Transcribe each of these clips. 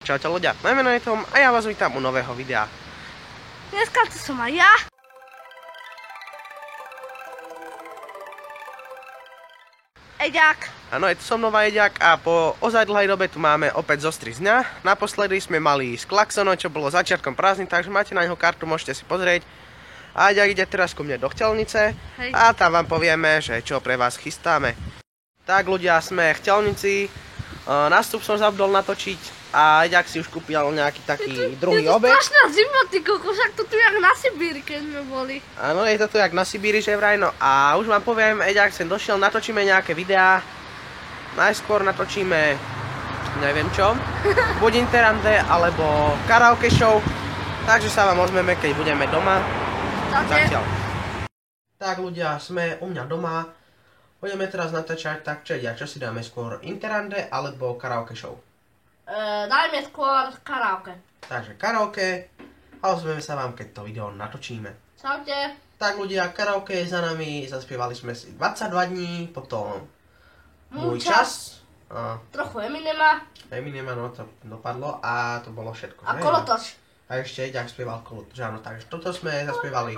Čaute ľudia, moje meno je Tom a ja vás vítam u nového videa. Dneska to som aj ja. Eďak. Áno, je to so mnou Eďak a po ozaj dlhej dobe tu máme opäť zostri z dňa. Naposledy sme mali s Klaxonom, čo bolo začiatkom prázdnin, takže máte na neho kartu, môžete si pozrieť. A Eďak ide teraz ku mne do Chtelnice. Hej. A tam vám povieme, že čo pre vás chystáme. Tak ľudia, sme v Chtelnici, nástup som zabudol natočiť a Eďak si už kúpil nejaký taký druhý obed. Je to strašná zima, ty koko, však to tu jak na Sibíri, keď sme boli. Áno, je to tu jak na Sibíri, že vraj, no a už vám poviem, Eďak sem došiel, natočíme nejaké videá. Najskôr natočíme, neviem čo, buď Interande, alebo karaoke show, takže sa vám ozveme, keď budeme doma. Zatiaľ. Tak ľudia, sme u mňa doma, budeme teraz natáčať, tak čo Eďak, čo si dáme skôr, Interande alebo karaoke show? Dajme skôr karaoke. Takže karaoke a ozveme sa vám, keď to video natočíme. Čaute. Tak ľudia, karaoke je za nami, zaspievali sme si 22 dní, potom Môj čas. Trochu Eminema, no to dopadlo a to bolo všetko. a Kolotoč. A ešte Eďak spieval Kolotoč, áno, takže toto sme zaspievali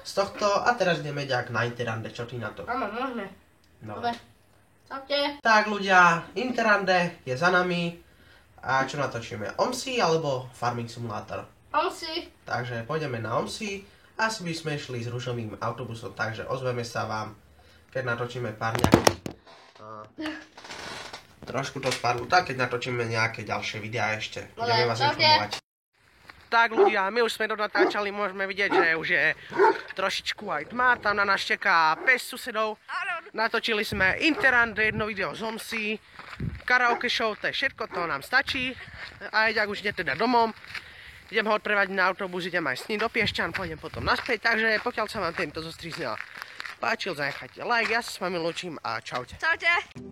z tohto a teraz ideme Eďak na Interande, čo ty na to? Áno, môžeme. No. Dobre. Čaute. Tak ľudia, Interande je za nami a čo natočíme? OMSI alebo Farming Simulator? OMSI. Takže pôjdeme na OMSI, asi by sme šli s ružovým autobusom, takže ozveme sa vám, keď natočíme pár nejakých trošku to spadlo, tak keď natočíme nejaké ďalšie videá ešte, budeme vás informovať. Tak ľudia, my už sme donatáčali, môžeme vidieť, že už je trošičku aj tma, tam na nás čeká pes susedov. Natočili sme Interande, jedno video z OMSI, karaoke show, to je všetko, to nám stačí. A Eďak už ide teda domov, idem ho odprevadiť na autobus, idem aj s ním do Piešťan, pôjdem potom naspäť, takže pokiaľ sa vám tento zostrih páčil, zanechajte like, ja sa s vami lúčim a čaute. Čaute.